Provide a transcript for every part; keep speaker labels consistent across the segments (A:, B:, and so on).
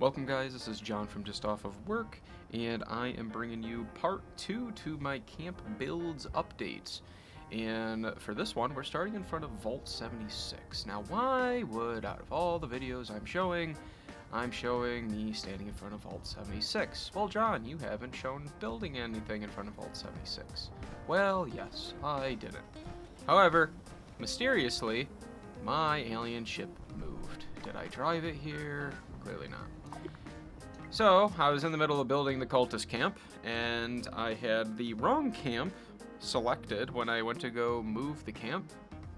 A: Welcome guys, this is John from Just Off of Work, and I am bringing you part 2 to my camp builds updates. And for this one, we're starting in front of Vault 76. Now why would, out of all the videos I'm showing me standing in front of Vault 76? Well John, you haven't shown building anything in front of Vault 76. Well, yes, I didn't. However, mysteriously, my alien ship moved. Did I drive it here? Clearly not. So, I was in the middle of building the cultist camp, and I had the wrong camp selected when I went to go move the camp,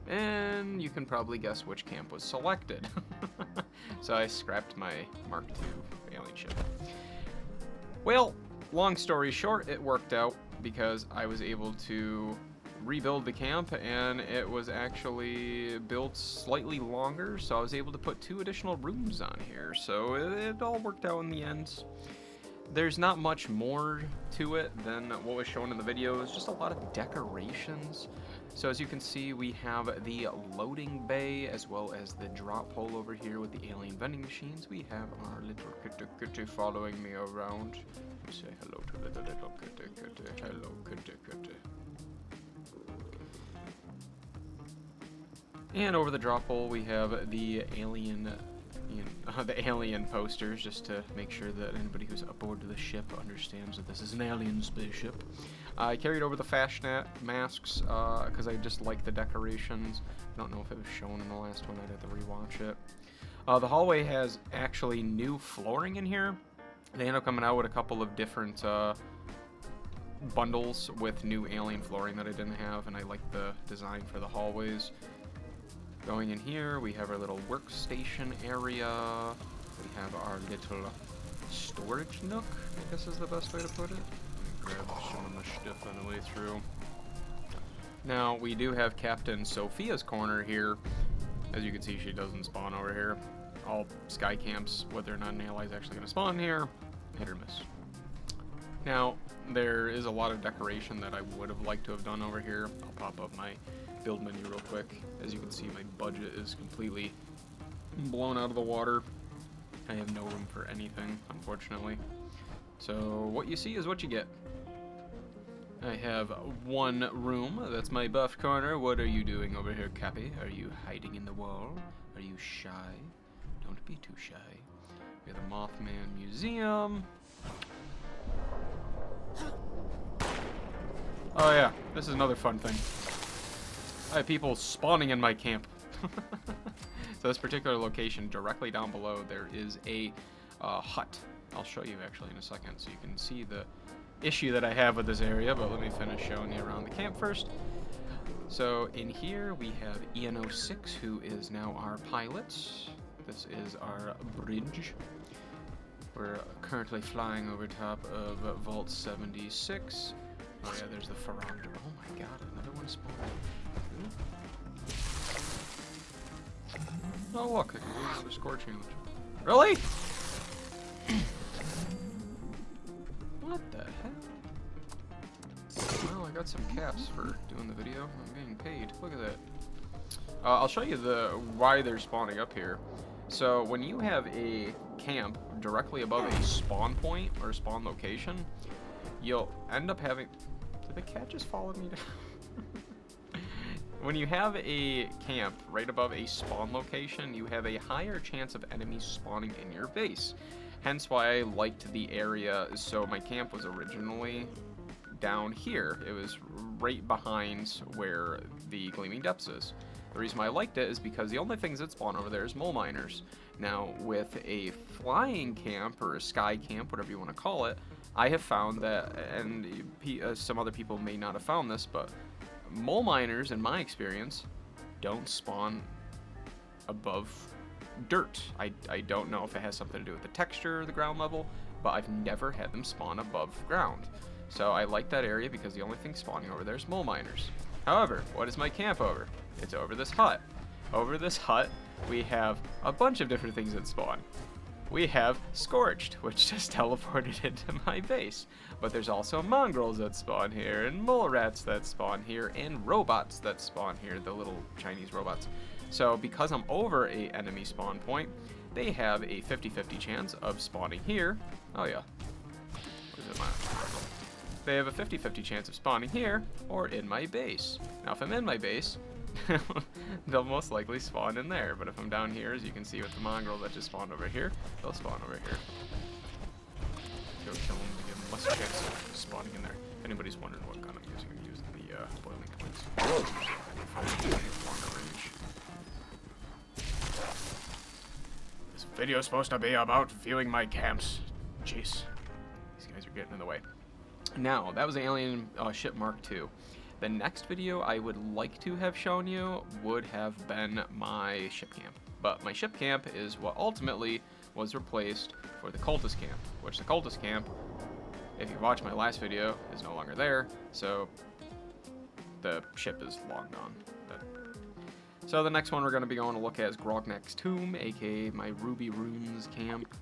A: and you can probably guess which camp was selected. So I scrapped my Mark II alien ship. Well, long story short, it worked out because I was able to rebuild the camp, and it was actually built slightly longer, so I was able to put 2 additional rooms on here, so it all worked out in the end. There's not much more to it than what was shown in the video. It's just a lot of decorations. So as you can see, we have the loading bay as well as the drop hole over here with the alien vending machines. We have our little kitty following me around. Let me say hello to the little kitty. Hello kitty. And over the drop hole, we have the alien posters, just to make sure that anybody who's aboard the ship understands that this is an alien spaceship. I carried over the fashionette masks because I just like the decorations. I don't know if it was shown in the last one. I'd have to rewatch it. The hallway has actually new flooring in here. They end up coming out with a couple of different bundles with new alien flooring that I didn't have, and I like the design for the hallways. Going in here, we have our little workstation area. We have our little storage nook, I guess is the best way to put it. Grab some of the stuff on the way through. Now, we do have Captain Sophia's corner here. As you can see, she doesn't spawn over here. All sky camps, whether or not an ally is actually going to spawn here, hit or miss. Now, there is a lot of decoration that I would have liked to have done over here. I'll pop up my build menu real quick. As you can see, my budget is completely blown out of the water. I have no room for anything, unfortunately. So what you see is what you get. I have one room. That's my buff corner. What are you doing over here, Cappy? Are you hiding in the wall? Are you shy? Don't be too shy. We have the Mothman Museum. Oh yeah, this is another fun thing. I have people spawning in my camp. So this particular location, directly down below, there is a hut. I'll show you actually in a second so you can see the issue that I have with this area, but let me finish showing you around the camp first. So in here we have EN06, who is now our pilot. This is our bridge. We're currently flying over top of Vault 76. Oh yeah, there's the Ferrandra. Oh my god, another one spawned. Oh look, I can do another score challenge. Really? What the heck? Well, I got some caps for doing the video. I'm getting paid. Look at that. I'll show you why they're spawning up here. So when you have a camp directly above a spawn point or spawn location, you'll end up having... Did the cat just follow me down? When you have a camp right above a spawn location, you have a higher chance of enemies spawning in your base. Hence why I liked the area. So my camp was originally down here. It was right behind where the Gleaming Depths is. The reason why I liked it is because the only things that spawn over there is mole miners. Now, with a flying camp or a sky camp, whatever you want to call it, I have found that, and some other people may not have found this, but mole miners, in my experience, don't spawn above dirt. I don't know if it has something to do with the texture or the ground level, but I've never had them spawn above ground. So I like that area because the only thing spawning over there is mole miners. However, what is my camp over? It's over this hut. Over this hut, we have a bunch of different things that spawn. We have Scorched, which just teleported into my base. But there's also mongrels that spawn here, and mole rats that spawn here, and robots that spawn here, the little Chinese robots. So because I'm over a enemy spawn point, they have a 50-50 chance of spawning here. Oh yeah. They have a 50-50 chance of spawning here or in my base. Now if I'm in my base, they'll most likely spawn in there, but if I'm down here, as you can see with the mongrel that just spawned over here, they'll spawn over here. Go kill them to give them less chance of spawning in there. If anybody's wondering what gun I'm using the boiling points. Longer range. This video is supposed to be about viewing my camps. Jeez. These guys are getting in the way. Now, that was Alien Ship Mark II. The next video I would like to have shown you would have been my ship camp. But my ship camp is what ultimately was replaced for the cultist camp, which the cultist camp, if you watch my last video, is no longer there, so the ship is long gone. So the next one we're going to be going to look at is Grognak's Tomb, aka my Ruby Runes camp.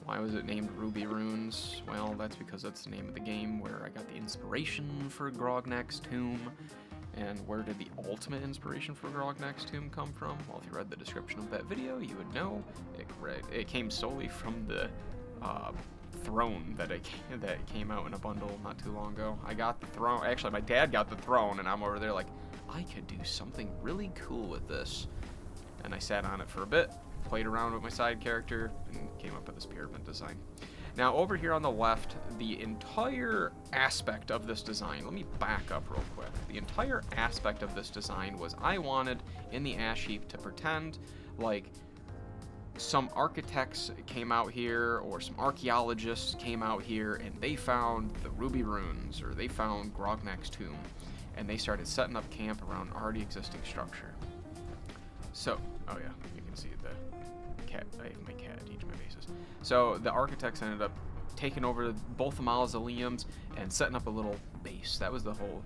A: Why was it named Ruby Runes? Well, that's because that's the name of the game where I got the inspiration for Grognak's Tomb. And where did the ultimate inspiration for Grognak's Tomb come from? Well, if you read the description of that video, you would know. It came solely from the throne that came out in a bundle not too long ago. I got the throne. Actually, my dad got the throne, and I'm over there like, I could do something really cool with this. And I sat on it for a bit, played around with my side character, and came up with this pyramid design. Now over here on the left, the entire aspect of this design, let me back up real quick. The entire aspect of this design was I wanted in the ash heap to pretend like some architects came out here or some archaeologists came out here and they found the Ruby Runes or they found Grognak's Tomb and they started setting up camp around already existing structure. So, oh yeah, you can see the cat. I have my cat at each of my bases. So the architects ended up taking over both the mausoleums and setting up a little base. That was the whole,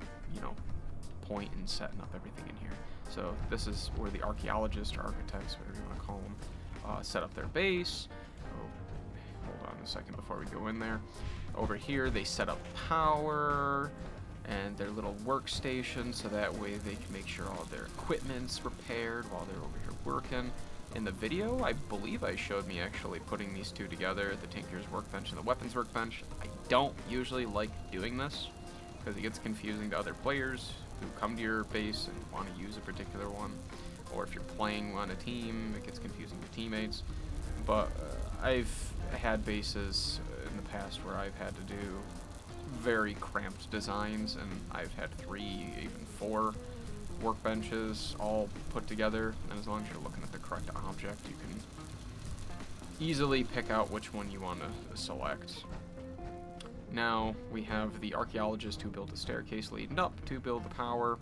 A: point in setting up everything in here. So this is where the archaeologists or architects, whatever you want to call them, set up their base. Oh, hold on a second before we go in there. Over here, they set up power and their little workstation so that way they can make sure all their equipment's repaired while they're over here working. In the video, I believe I showed me actually putting these two together, the Tinker's workbench and the weapons workbench. I don't usually like doing this because it gets confusing to other players who come to your base and want to use a particular one, or if you're playing on a team, it gets confusing to teammates. But I've had bases in the past where I've had to do very cramped designs, and I've had 3, even 4 workbenches all put together, and as long as you're looking at the correct object, you can easily pick out which one you want to select. Now we have the archaeologist who built a staircase leading up to build the power,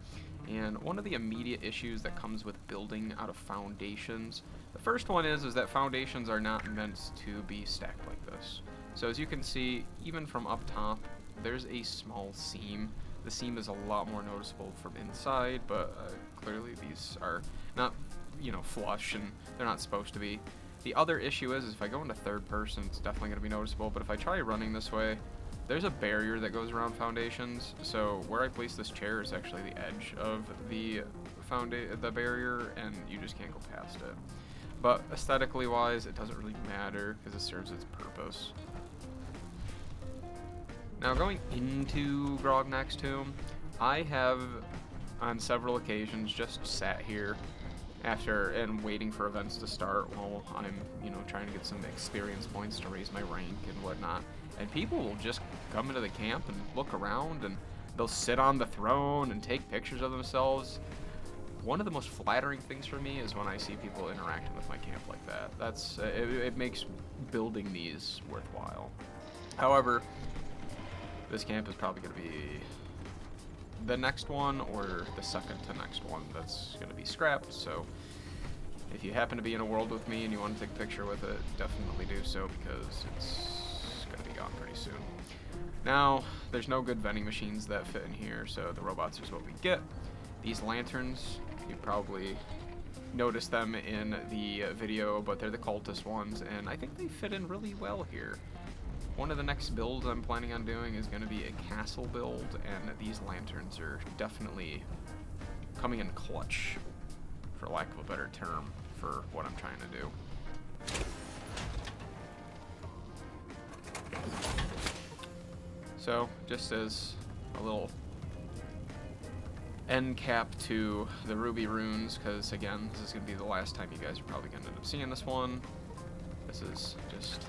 A: and one of the immediate issues that comes with building out of foundations, the first one is that foundations are not meant to be stacked like this. So as you can see, even from up top, there's a small seam. The seam is a lot more noticeable from inside, but clearly these are not, flush, and they're not supposed to be. The other issue is if I go into third person, it's definitely going to be noticeable, but if I try running this way, there's a barrier that goes around foundations, so where I place this chair is actually the edge of the barrier, and you just can't go past it. But aesthetically wise, it doesn't really matter because it serves its purpose. Now going into Grognak's Tomb, I have on several occasions just sat here and waiting for events to start while I'm, trying to get some experience points to raise my rank and whatnot. And people will just come into the camp and look around, and they'll sit on the throne and take pictures of themselves. One of the most flattering things for me is when I see people interacting with my camp like that. It makes building these worthwhile. However, this camp is probably going to be the next one or the second to next one that's going to be scrapped. So if you happen to be in a world with me and you want to take a picture with it, definitely do so because it's going to be gone pretty soon. Now, there's no good vending machines that fit in here, so the robots is what we get. These lanterns, you probably noticed them in the video, but they're the cultist ones, and I think they fit in really well here. One of the next builds I'm planning on doing is going to be a castle build, and these lanterns are definitely coming in clutch, for lack of a better term, for what I'm trying to do. So, just as a little end cap to the ruby runes, because again, this is going to be the last time you guys are probably going to end up seeing this one. This is just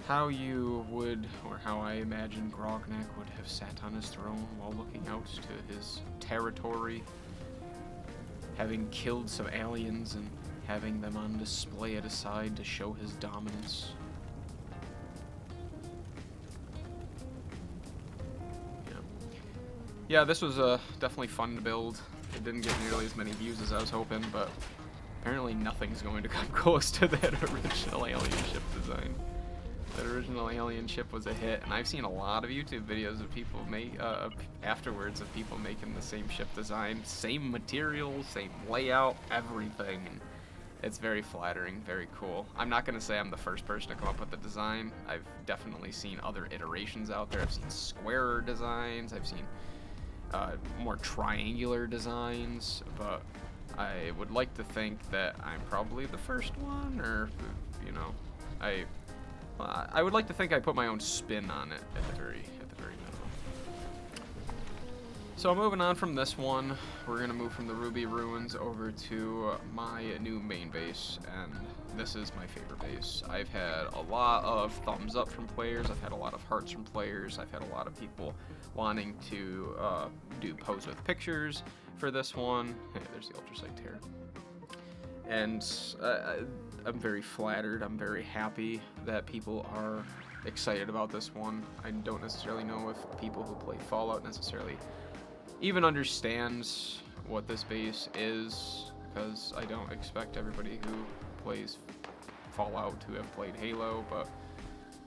A: how you would, or how I imagine Grognak would have sat on his throne while looking out to his territory, having killed some aliens and having them on display at his side to show his dominance. Yeah, this was definitely fun to build. It didn't get nearly as many views as I was hoping, but apparently nothing's going to come close to that original alien ship design. That original alien ship was a hit, and I've seen a lot of YouTube videos of people afterwards of people making the same ship design, same materials, same layout, everything. And it's very flattering, very cool. I'm not going to say I'm the first person to come up with the design. I've definitely seen other iterations out there. I've seen squarer designs. I've seen more triangular designs, but I would like to think that I'm probably the first one, or, you know, I would like to think I put my own spin on it at the very minimum. So moving on from this one, we're gonna move from the Ruby Ruins over to my new main base, and this is my favorite base. I've had a lot of thumbs up from players, I've had a lot of hearts from players, I've had a lot of people wanting to do pose with pictures for this one. Hey, there's the ultrasight tear. And I'm very flattered, I'm very happy that people are excited about this one. I don't necessarily know if people who play Fallout necessarily even understands what this base is, because I don't expect everybody who plays Fallout to have played Halo, but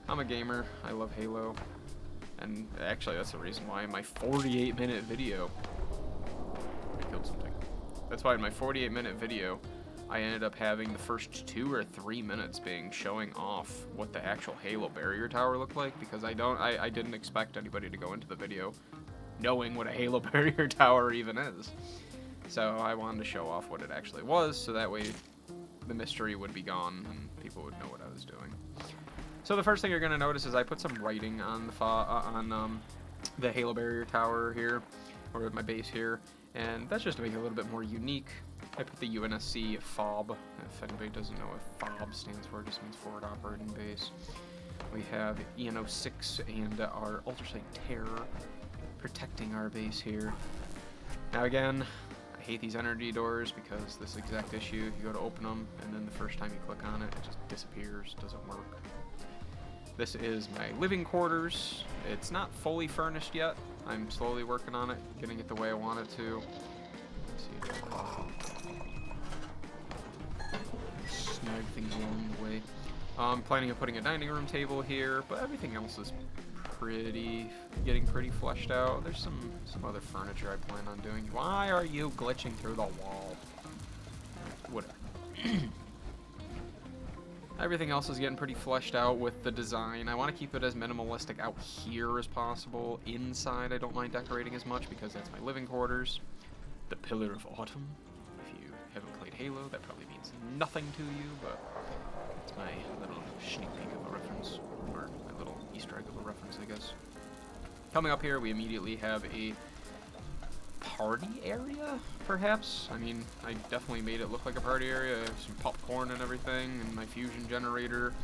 A: I'm a gamer, I love Halo, and actually that's the reason why in my 48-minute video, I killed something. That's why in my 48-minute video, I ended up having the first 2 or 3 minutes being showing off what the actual Halo barrier tower looked like, because I didn't expect anybody to go into the video knowing what a Halo barrier tower even is. So I wanted to show off what it actually was, so that way the mystery would be gone and people would know what I was doing. So the first thing you're going to notice is I put some writing on the Halo barrier tower here, or my base here, and that's just to make it a little bit more unique. I put the UNSC FOB. If anybody doesn't know what FOB stands for, it just means Forward Operating Base. We have EN06 and our Ultrasight Terror protecting our base here. Now again, I hate these energy doors because this exact issue, you go to open them and then the first time you click on it, it just disappears, doesn't work. This is my living quarters. It's not fully furnished yet. I'm slowly working on it, getting it the way I want it to. Let's see, snag things along the way. I'm planning on putting a dining room table here, but everything else is getting pretty fleshed out. There's some other furniture I plan on doing. Why are you glitching through the wall? Whatever. Everything else is getting pretty fleshed out with the design. I want to keep it as minimalistic out here as possible. Inside, I don't mind decorating as much because that's my living quarters. The Pillar of Autumn. If you haven't played Halo, that probably means nothing to you, but it's my little sneak peek of a reference, or my little Easter egg of a reference, I guess. Coming up here, we immediately have a party area, perhaps? I mean, I definitely made it look like a party area. I have some popcorn and everything, and my fusion generator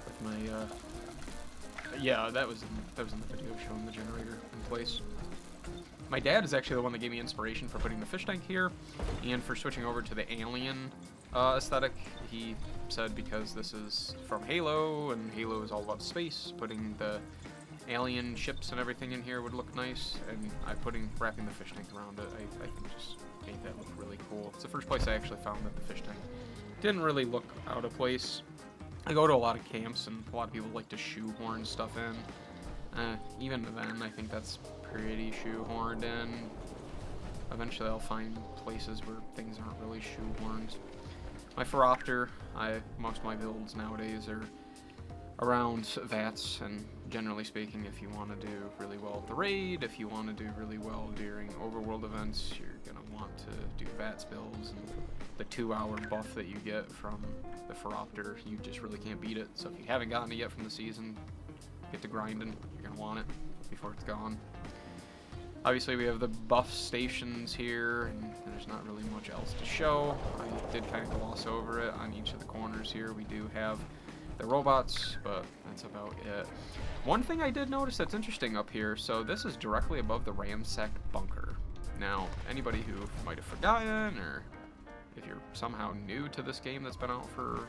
A: with my, yeah, that was in the video showing the generator in place. My dad is actually the one that gave me inspiration for putting the fish tank here, and for switching over to the alien aesthetic. He said because this is from Halo, and Halo is all about space, putting the alien ships and everything in here would look nice, and wrapping the fish tank around it, I think just made that look really cool. It's the first place I actually found that the fish tank didn't really look out of place. I go to a lot of camps, and a lot of people like to shoehorn stuff in. Even then, I think that's pretty shoehorned in. Eventually I'll find places where things aren't really shoehorned. My Phoropter, most of my builds nowadays are around VATS, and generally speaking, if you want to do really well at the raid, if you want to do really well during overworld events, you're going to want to do VATS builds, and the 2-hour buff that you get from the Phoropter, you just really can't beat it. So if you haven't gotten it yet from the season, get to grinding. You're going to want it before it's gone. Obviously, we have the buff stations here, and there's not really much else to show. I did kind of gloss over it on each of the corners here. We do have the robots, but that's about it. One thing I did notice that's interesting up here, so this is directly above the ransacked bunker. Now, anybody who might have forgotten, or if you're somehow new to this game that's been out for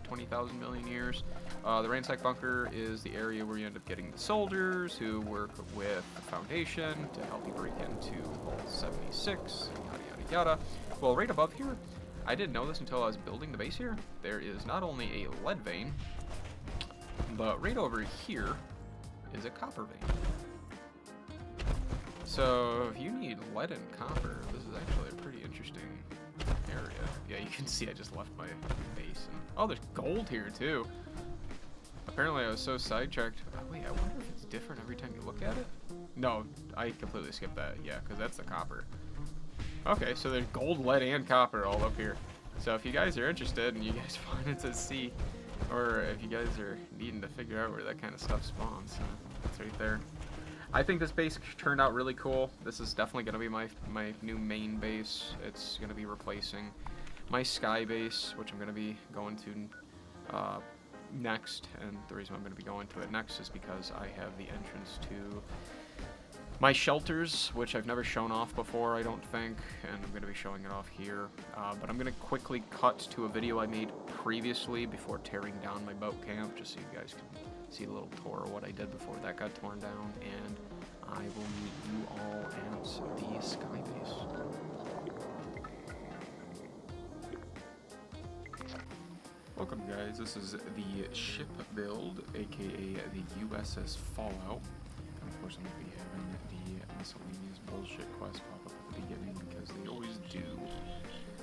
A: 20,000 million years, the ransacked bunker is the area where you end up getting the soldiers who work with the Foundation to help you break into Vault 76, yada yada yada. Well, right above here, I didn't know this until I was building the base here. There is not only a lead vein, but right over here is a copper vein. So if you need lead and copper, this is actually a pretty interesting area. Yeah, you can see I just left my base. And, oh, there's gold here too. Apparently I was so sidetracked. Oh, wait, I wonder if it's different every time you look at it? No, I completely skipped that. Yeah, because that's the copper. Okay, so there's gold, lead, and copper all up here. So if you guys are interested and you guys wanted to see, or if you guys are needing to figure out where that kind of stuff spawns, it's right there. I think this base turned out really cool. This is definitely going to be my new main base. It's going to be replacing my sky base, which I'm going to be going to next. And the reason I'm going to be going to it next is because I have the entrance to my shelters, which I've never shown off before, I don't think, and I'm going to be showing it off here. But I'm going to quickly cut to a video I made previously before tearing down my boat camp, just so you guys can see a little tour of what I did before that got torn down, and I will meet you all at the sky base. Welcome guys, this is the ship build, aka the USS Fallout. And of course I'm going to be having the miscellaneous bullshit quest pop up at the beginning, because they always do.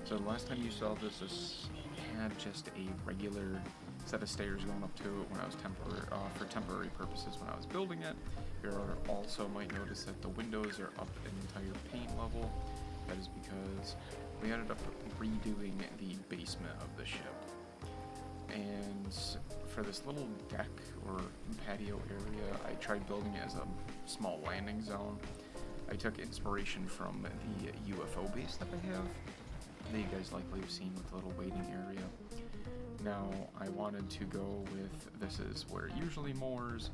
A: So the last time you saw this had just a regular set of stairs going up to it when I was for temporary purposes when I was building it. You also might notice that the windows are up an entire pane level. That is because we ended up redoing the basement of the ship. And for this little deck or patio area, I tried building it as a small landing zone. I took inspiration from the UFO base that I have, that you guys likely have seen with the little waiting area. Now, I wanted to go with, this is where it usually moors.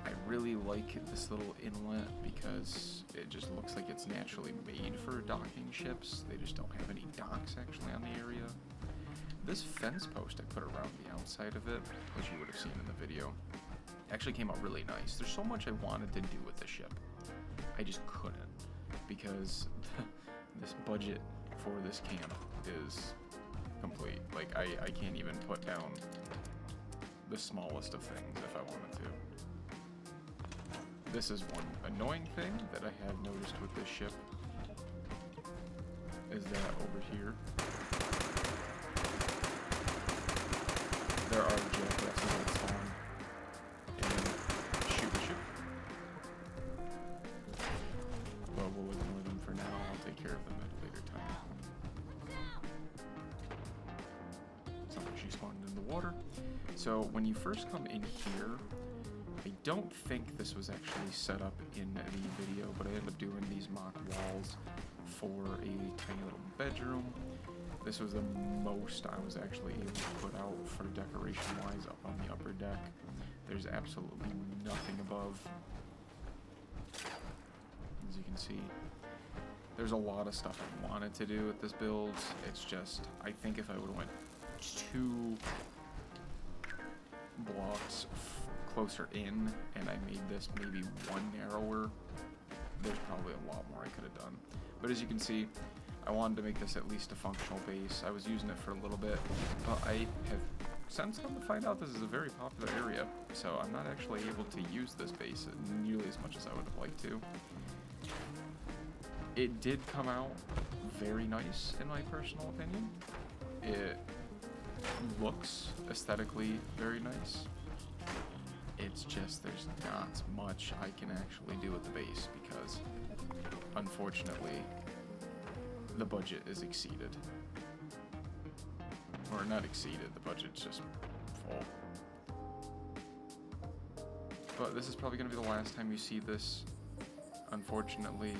A: I really like this little inlet because it just looks like it's naturally made for docking ships. They just don't have any docks actually on the area. This fence post I put around the outside of it, which you would have seen in the video, actually came out really nice. There's so much I wanted to do with the ship. I just couldn't, because this budget for this camp is complete. Like, I can't even put down the smallest of things if I wanted to. This is one annoying thing that I have noticed with this ship, is that over here, there are jackasses that spawn and shoot the ship. But we'll ignore them for now. I'll take care of them at a later time. Sounds like she spawned in the water. So when you first come in here, I don't think this was actually set up in the video, but I ended up doing these mock walls for a tiny little bedroom. This was the most I was actually able to put out for decoration-wise up on the upper deck. There's absolutely nothing above. As you can see, there's a lot of stuff I wanted to do with this build. It's just, I think if I would have went 2 blocks closer in and I made this maybe 1 narrower, there's probably a lot more I could have done. But as you can see, I wanted to make this at least a functional base. I was using it for a little bit, but I have since come to find out this is a very popular area, so I'm not actually able to use this base nearly as much as I would have liked to. It did come out very nice, in my personal opinion. It
B: looks aesthetically very nice. It's just there's not much I can actually do with the base because, unfortunately, the budget is exceeded. Or not exceeded, the budget's just full. But this is probably going to be the last time you see this. Unfortunately,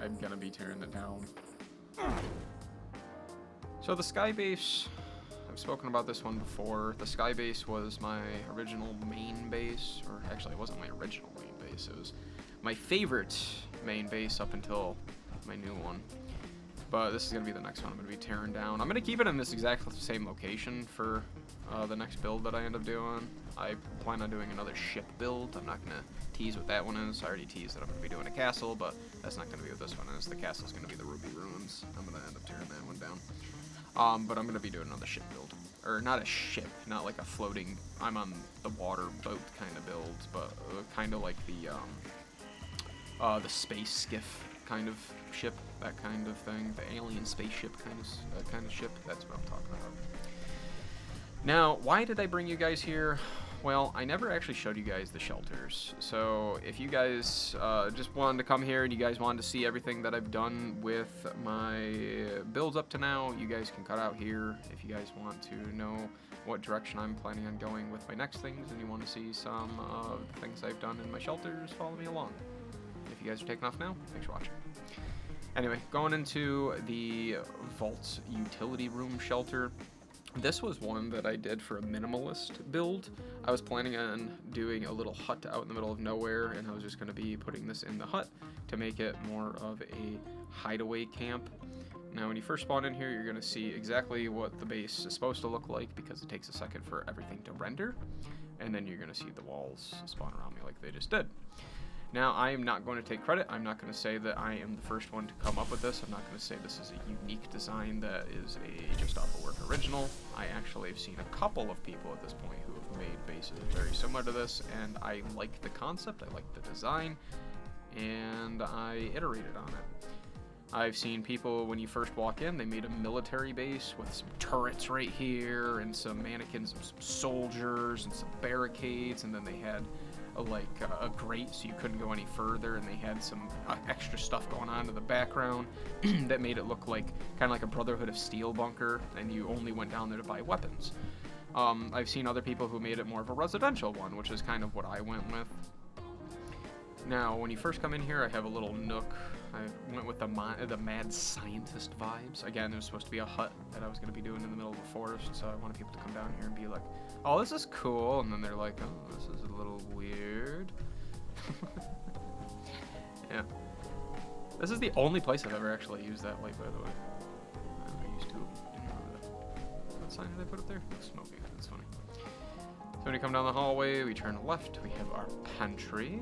B: I'm going to be tearing it down.
A: So the Skybase, I've spoken about this one before. The Skybase was my original main base, or actually it wasn't my original main base, it was my favorite main base up until my new one. But this is going to be the next one I'm going to be tearing down. I'm going to keep it in this exact same location for the next build that I end up doing. I plan on doing another ship build. I'm not going to tease what that one is. I already teased that I'm going to be doing a castle, but that's not going to be what this one is. The castle's going to be the Ruby Ruins. I'm going to end up tearing that one down. But I'm going to be doing another ship build. Or not a ship, not like a floating, I'm on the water boat kind of build, but kind of like the space skiff kind of ship, that kind of thing. The alien spaceship kind of ship. That's what I'm talking about. Now, why did I bring you guys here? Well, I never actually showed you guys the shelters. So if you guys just wanted to come here and you guys wanted to see everything that I've done with my builds up to now, you guys can cut out here. If you guys want to know what direction I'm planning on going with my next things and you want to see some things I've done in my shelters, follow me along. If you guys are taking off now, thanks for watching. Anyway, going into the Vault Utility Room shelter. This was one that I did for a minimalist build. I was planning on doing a little hut out in the middle of nowhere, and I was just going to be putting this in the hut to make it more of a hideaway camp. Now, when you first spawn in here, you're going to see exactly what the base is supposed to look like because it takes a second for everything to render, and then you're going to see the walls spawn around me like they just did. Now, I am not going to take credit. I'm not going to say that I am the first one to come up with this. I'm not going to say this is a unique design that is a just off of work original. I actually have seen a couple of people at this point who have made bases very similar to this, and I like the concept, I like the design, and I iterated on it. I've seen people, when you first walk in, they made a military base with some turrets right here, and some mannequins of some soldiers, and some barricades, and then they had a grate so you couldn't go any further, and they had some extra stuff going on in the background that made it look like kind of like a Brotherhood of Steel bunker, and you only went down there to buy weapons. I've seen other people who made it more of a residential one, which is kind of what I went with. Now, when you first come in here, I have a little nook. I went with the mad scientist vibes. Again, there's supposed to be a hut that I was going to be doing in the middle of the forest, so I wanted people to come down here and be like, oh, this is cool, and then they're like, oh, this is a little weird. Yeah. This is the only place I've ever actually used that light, by the way. I used to. Didn't remember that. What sign did I put up there? No smoking. That's funny. So when you come down the hallway, we turn left. We have our pantry.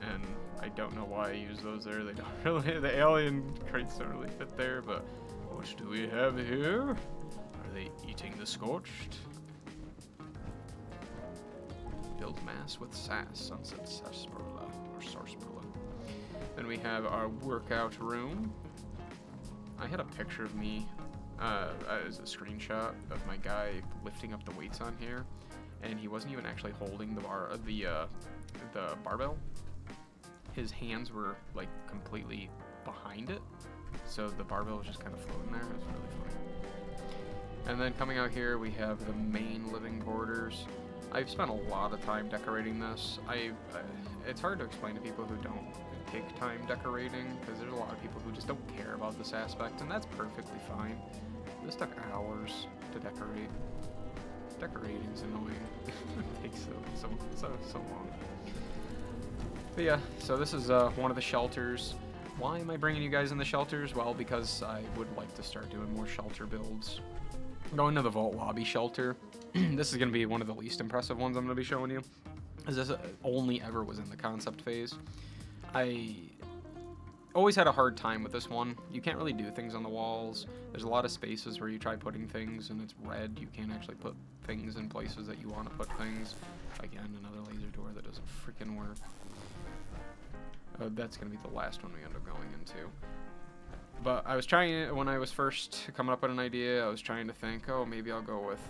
A: And I don't know why I use those there. They don't really, the alien crates don't really fit there, but what do we have here? Are they eating the scorched? Build mass with sass, sunset sarsaparilla, or sarsaparilla. Then we have our workout room. I had a picture of me as a screenshot of my guy lifting up the weights on here, and he wasn't even actually holding the barbell. His hands were like completely behind it, so the barbell was just kind of floating there. It was really funny. And then coming out here, we have the main living quarters. I've spent a lot of time decorating this. It's hard to explain to people who don't take time decorating, because there's a lot of people who just don't care about this aspect, and that's perfectly fine. This took hours to decorate. Decorating's annoying. It takes so long. But yeah, so this is one of the shelters. Why am I bringing you guys in the shelters? Well, because I would like to start doing more shelter builds. Going to the Vault Lobby shelter. This is going to be one of the least impressive ones I'm going to be showing you, as this only ever was in the concept phase. I always had a hard time with this one. You can't really do things on the walls. There's a lot of spaces where you try putting things and it's red. You can't actually put things in places that you want to put things. Again, another laser door that doesn't freaking work. That's going to be the last one we end up going into. But I was trying, when I was first coming up with an idea, I was trying to think, oh, maybe I'll go with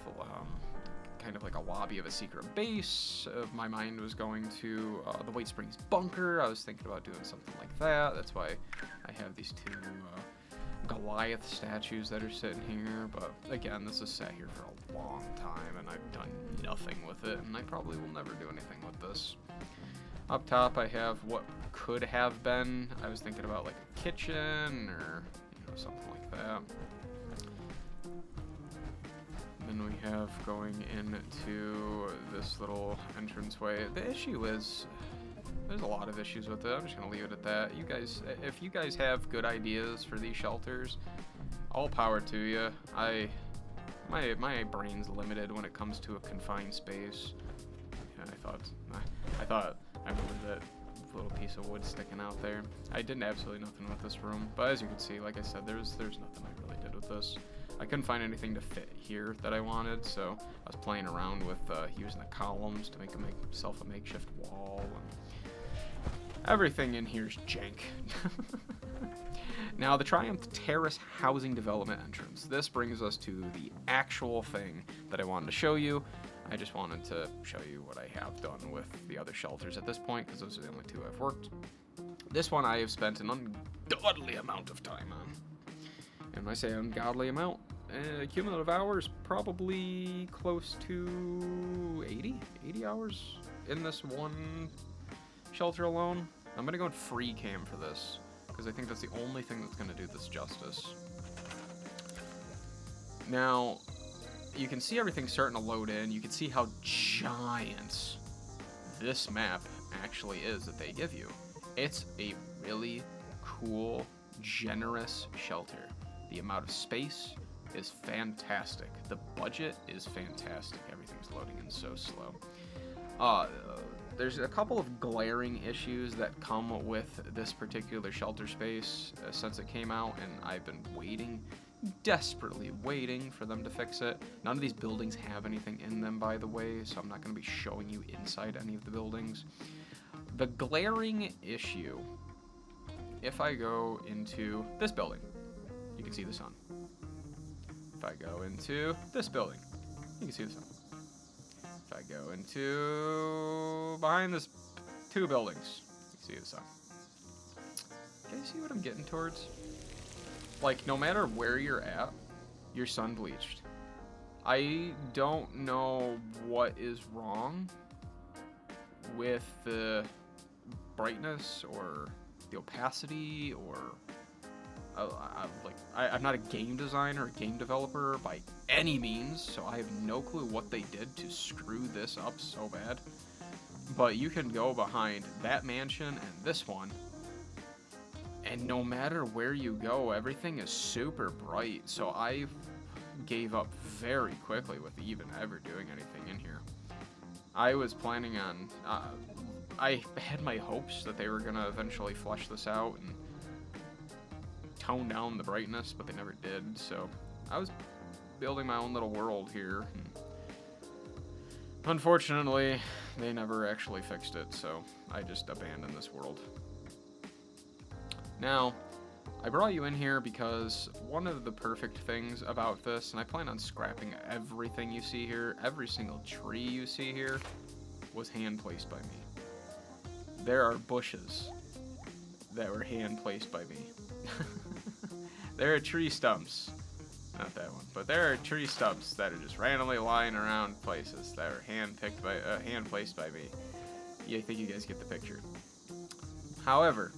A: kind of like a lobby of a secret base. My mind was going to the White Springs bunker. I was thinking about doing something like that. That's why I have these two Goliath statues that are sitting here. But again, this has sat here for a long time, and I've done nothing with it, and I probably will never do anything with this. Up top, I have what could have been. I was thinking about like a kitchen or something like that. Then we have going into this little entranceway. The issue is, there's a lot of issues with it. I'm just gonna leave it at that. You guys, if you guys have good ideas for these shelters, all power to you. My brain's limited when it comes to a confined space. Yeah, I remember that little piece of wood sticking out there. I did absolutely nothing with this room, but as you can see, like I said, there's nothing I really did with this. I couldn't find anything to fit here that I wanted, so I was playing around with using the columns to make myself a makeshift wall. And everything in here's jank. Now, the Triumph Terrace Housing Development entrance. This brings us to the actual thing that I wanted to show you. I just wanted to show you what I have done with the other shelters at this point, because those are the only two I've worked. This one I have spent an ungodly amount of time on. And when I say ungodly amount, cumulative hours, probably close to 80 hours in this one shelter alone. I'm going to go in free cam for this, because I think that's the only thing that's going to do this justice. Now, you can see everything starting to load in. You can see how giant this map actually is that they give you. It's a really cool, generous shelter. The amount of space is fantastic. The budget is fantastic. Everything's loading in so slow. There's a couple of glaring issues that come with this particular shelter space since it came out, and I've been waiting, desperately waiting for them to fix it. None of these buildings have anything in them, by the way, so I'm not going to be showing you inside any of the buildings. The glaring issue, if I go into this building, you can see the sun. If I go into this building, you can see the sun. If I go into behind this two buildings, you can see the sun. Can you see what I'm getting towards? Like, no matter where you're at, you're sun bleached. I don't know what is wrong with the brightness or the opacity, or I'm not a game designer or game developer by any means, so I have no clue what they did to screw this up so bad. But you can go behind that mansion and this one, and no matter where you go, everything is super bright. So I gave up very quickly with even ever doing anything in here. I was planning on, I had my hopes that they were going to eventually flesh this out and tone down the brightness, but they never did. So I was building my own little world here. And unfortunately, they never actually fixed it, so I just abandoned this world. Now, I brought you in here because one of the perfect things about this, and I plan on scrapping everything you see here, every single tree you see here, was hand-placed by me. There are bushes that were hand-placed by me. There are tree stumps, not that one, but there are tree stumps that are just randomly lying around places that are hand-placed by me. Yeah, I think you guys get the picture. However,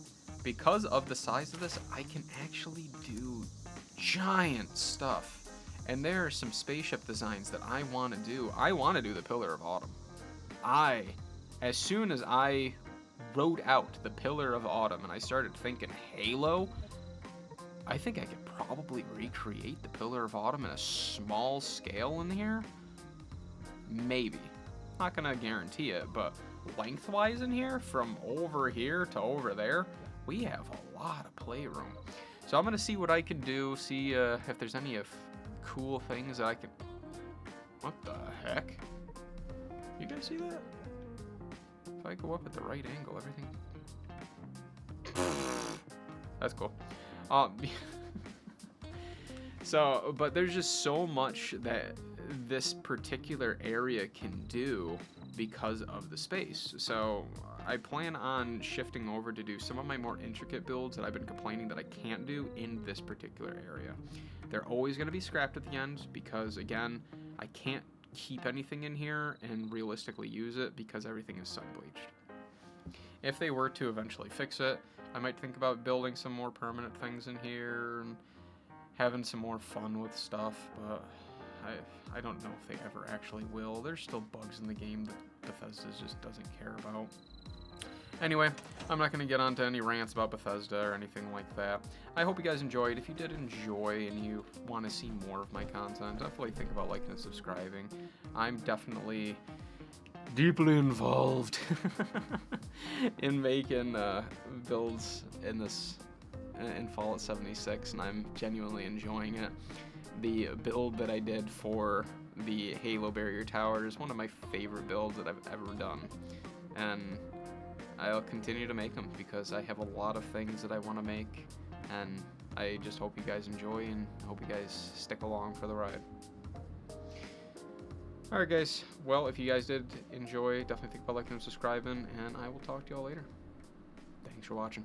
A: because of the size of this, I can actually do giant stuff. And there are some spaceship designs that I want to do. I want to do the Pillar of Autumn. As soon as I wrote out the Pillar of Autumn and I started thinking Halo, I think I could probably recreate the Pillar of Autumn in a small scale in here. Maybe. Not gonna guarantee it, but lengthwise in here, from over here to over there, we have a lot of playroom. So I'm gonna see what I can do, see if there's any of cool things that I can... What the heck? You guys see that? If I go up at the right angle, everything... That's cool. So, but there's just so much that this particular area can do because of the space. So I plan on shifting over to do some of my more intricate builds that I've been complaining that I can't do in this particular area. They're always going to be scrapped at the end because, again, I can't keep anything in here and realistically use it because everything is sun bleached. If they were to eventually fix it, I might think about building some more permanent things in here and having some more fun with stuff, but I don't know if they ever actually will. There's still bugs in the game that Bethesda just doesn't care about. Anyway, I'm not going to get onto any rants about Bethesda or anything like that. I hope you guys enjoyed. If you did enjoy and you want to see more of my content, definitely think about liking and subscribing. I'm definitely deeply involved in making builds in Fallout 76, and I'm genuinely enjoying it. The build that I did for the Halo Barrier Tower is one of my favorite builds that I've ever done, and I'll continue to make them because I have a lot of things that I want to make, and I just hope you guys enjoy and hope you guys stick along for the ride. Alright guys, well, if you guys did enjoy, definitely think about liking and subscribing, and I will talk to y'all later. Thanks for watching.